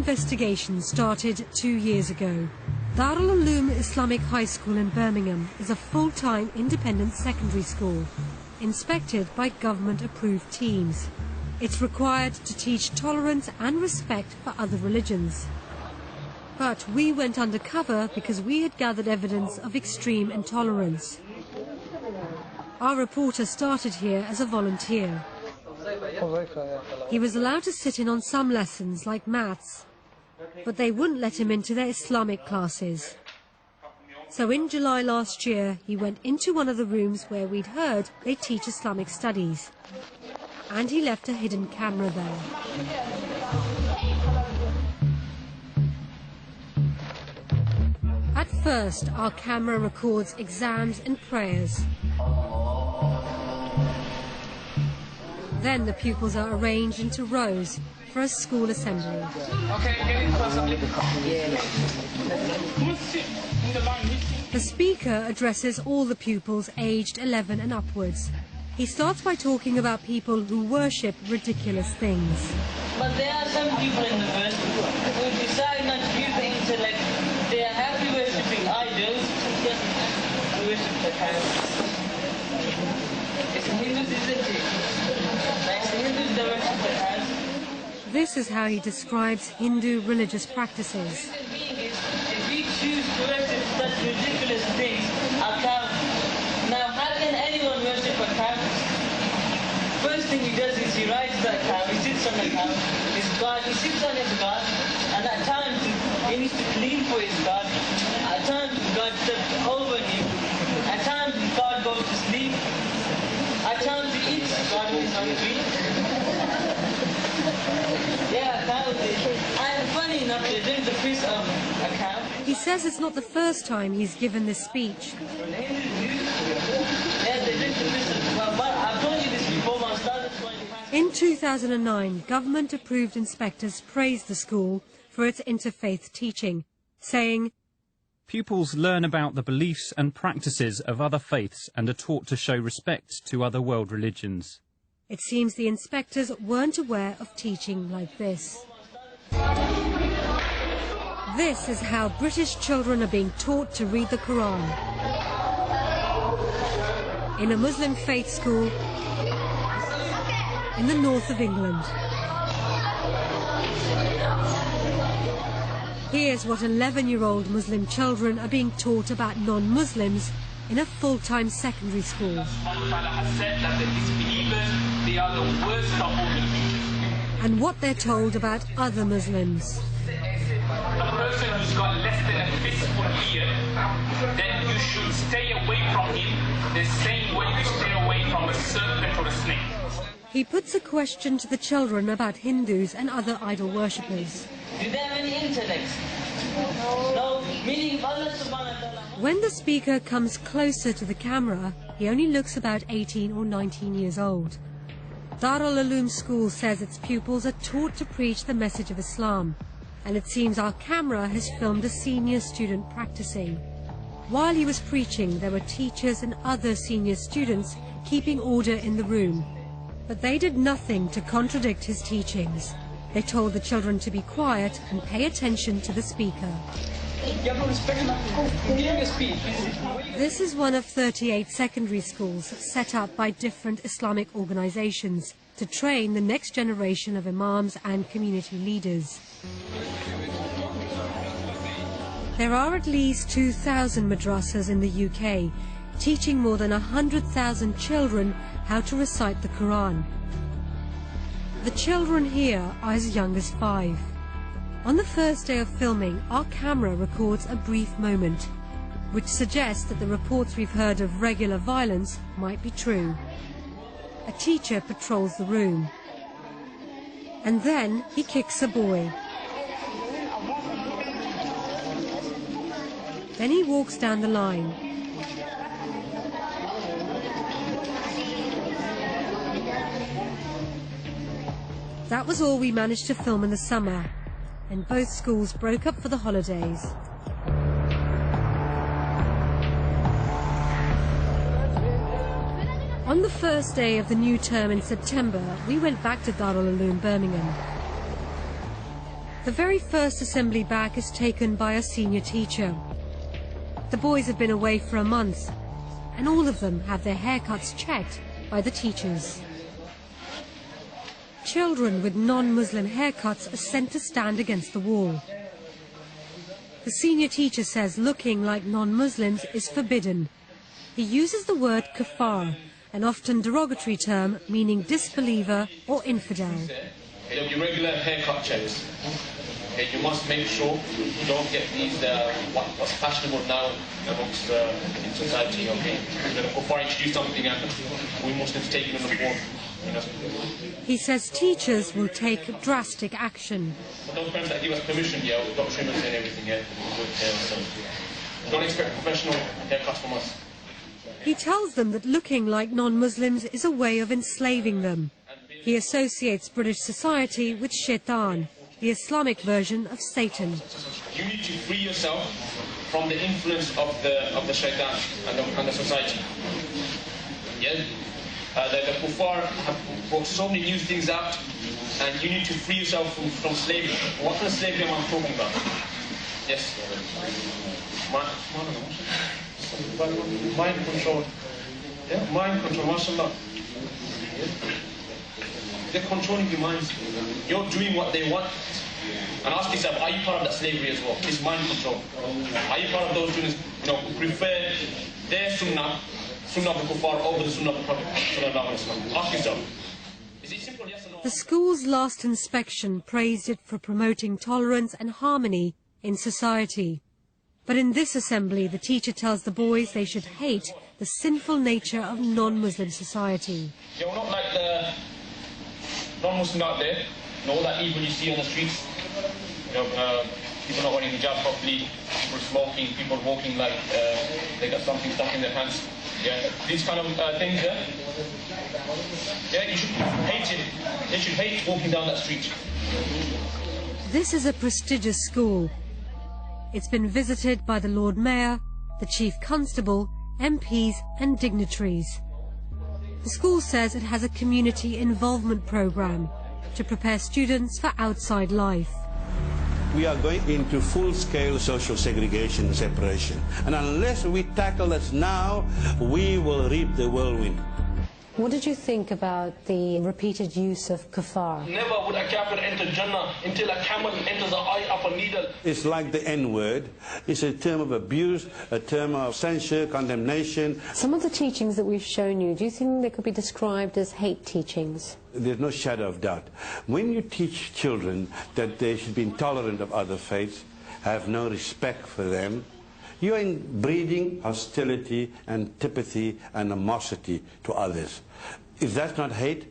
investigation started 2 years ago. Darul Uloom Islamic High School in Birmingham is a full-time independent secondary school, inspected by government-approved teams. It's required to teach tolerance and respect for other religions. But we went undercover because we had gathered evidence of extreme intolerance. Our reporter started here as a volunteer. He was allowed to sit in on some lessons like maths, but they wouldn't let him into their Islamic classes. So in July last year, he went into one of the rooms where we'd heard they teach Islamic studies, and he left a hidden camera there. At first, our camera records exams and prayers. Then the pupils are arranged into rows for a school assembly. The speaker addresses all the pupils aged 11 and upwards. He starts by talking about people who worship ridiculous things. But there are some people in the world who decide not to use the intellect. They are happy worshipping idols, just worship the cows. It's Hindus, isn't it? This is how he describes Hindu religious practices. If we choose to worship such ridiculous things, a cow. Now, how can anyone worship a cow? First thing he does is he rides that cow, he sits on the cow, his God, he sits on his God, and at times he needs to clean for his God. At times God steps over him. At times God goes to sleep. At times he eats God is hungry. Yeah, cows. And funny enough, they drink the piss of a cow. He says it's not the first time he's given this speech. Yeah, they drink the piss of the cow. But I've told you this before, but I started trying to pass. In 2009, government-approved inspectors praised the school for its interfaith teaching, saying, "Pupils learn about the beliefs and practices of other faiths and are taught to show respect to other world religions." It seems the inspectors weren't aware of teaching like this. This is how British children are being taught to read the Quran. In a Muslim faith school in the north of England. Here's what 11-year-old Muslim children are being taught about non-Muslims in a full-time secondary school. Allah has said that the disbelievers, they are the worst of all believers. And what they're told about other Muslims. A person who's got less than a fistful here, then you should stay away from him the same way you stay away from a serpent or a snake. He puts a question to the children about Hindus and other idol worshippers. Do they have any intellect? No, meaning Allah subhanahu wa ta'ala. When the speaker comes closer to the camera, he only looks about 18 or 19 years old. Darul Uloom School says its pupils are taught to preach the message of Islam, and it seems our camera has filmed a senior student practicing. While he was preaching, there were teachers and other senior students keeping order in the room, but they did nothing to contradict his teachings. They told the children to be quiet and pay attention to the speaker. This is one of 38 secondary schools set up by different Islamic organizations to train the next generation of imams and community leaders. There are at least 2,000 madrasas in the UK, teaching more than 100,000 children how to recite the Quran. The children here are as young as 5. On the first day of filming, our camera records a brief moment, which suggests that the reports we've heard of regular violence might be true. A teacher patrols the room, and then he kicks a boy. Then he walks down the line. That was all we managed to film in the summer, and both schools broke up for the holidays. On the first day of the new term in September, we went back to Darul Uloom Birmingham. The very first assembly back is taken by a senior teacher. The boys have been away for a month, and all of them have their haircuts checked by the teachers. Children with non-Muslim haircuts are sent to stand against the wall. The senior teacher says looking like non-Muslims is forbidden. He uses the word kafar, an often derogatory term meaning disbeliever or infidel. There'll be regular haircut checks. You must make sure you don't get these, what's fashionable now amongst in society, okay? The Kuffar introduce something and we Muslims take it on the board. You know. He says teachers will take drastic action. For those parents that give us permission, yeah, we've got trimmers and everything here. So don't expect professional haircuts from us. He tells them that looking like non-Muslims is a way of enslaving them. He associates British society with shaitan, the Islamic version of Satan. You need to free yourself from the influence of the shaitan and the society. Yeah? The kuffar have brought so many new things out, and you need to free yourself from slavery. What kind of slavery am I talking about? Yes. Mind control. Yeah? Mind control, mashallah. Yeah? They're controlling your minds. You're doing what they want. And ask yourself, are you part of that slavery as well? This mind control. Are you part of those students, who prefer their sunnah of the kuffar over the sunnah of the Prophet? Ask yourself. Is it simple, yes or no? The school's last inspection praised it for promoting tolerance and harmony in society. But in this assembly, the teacher tells the boys they should hate the sinful nature of non-Muslim society. Yeah, we're not like the non-Muslim out there, all that evil you see on the streets. People not wearing hijab properly, people smoking, people walking like they got something stuck in their pants. Yeah, these kind of things. Yeah, you should hate it. They should hate walking down that street. This is a prestigious school. It's been visited by the Lord Mayor, the Chief Constable, MPs and dignitaries. The school says it has a community involvement program to prepare students for outside life. We are going into full-scale social segregation and separation. And unless we tackle this now, we will reap the whirlwind. What did you think about the repeated use of kafar? Never would a kafir enter Jannah until a camel enters the eye of a needle. It's like the N-word. It's a term of abuse, a term of censure, condemnation. Some of the teachings that we've shown you, do you think they could be described as hate teachings? There's no shadow of doubt. When you teach children that they should be intolerant of other faiths, have no respect for them, you are breeding hostility, antipathy, and animosity to others. If that's not hate,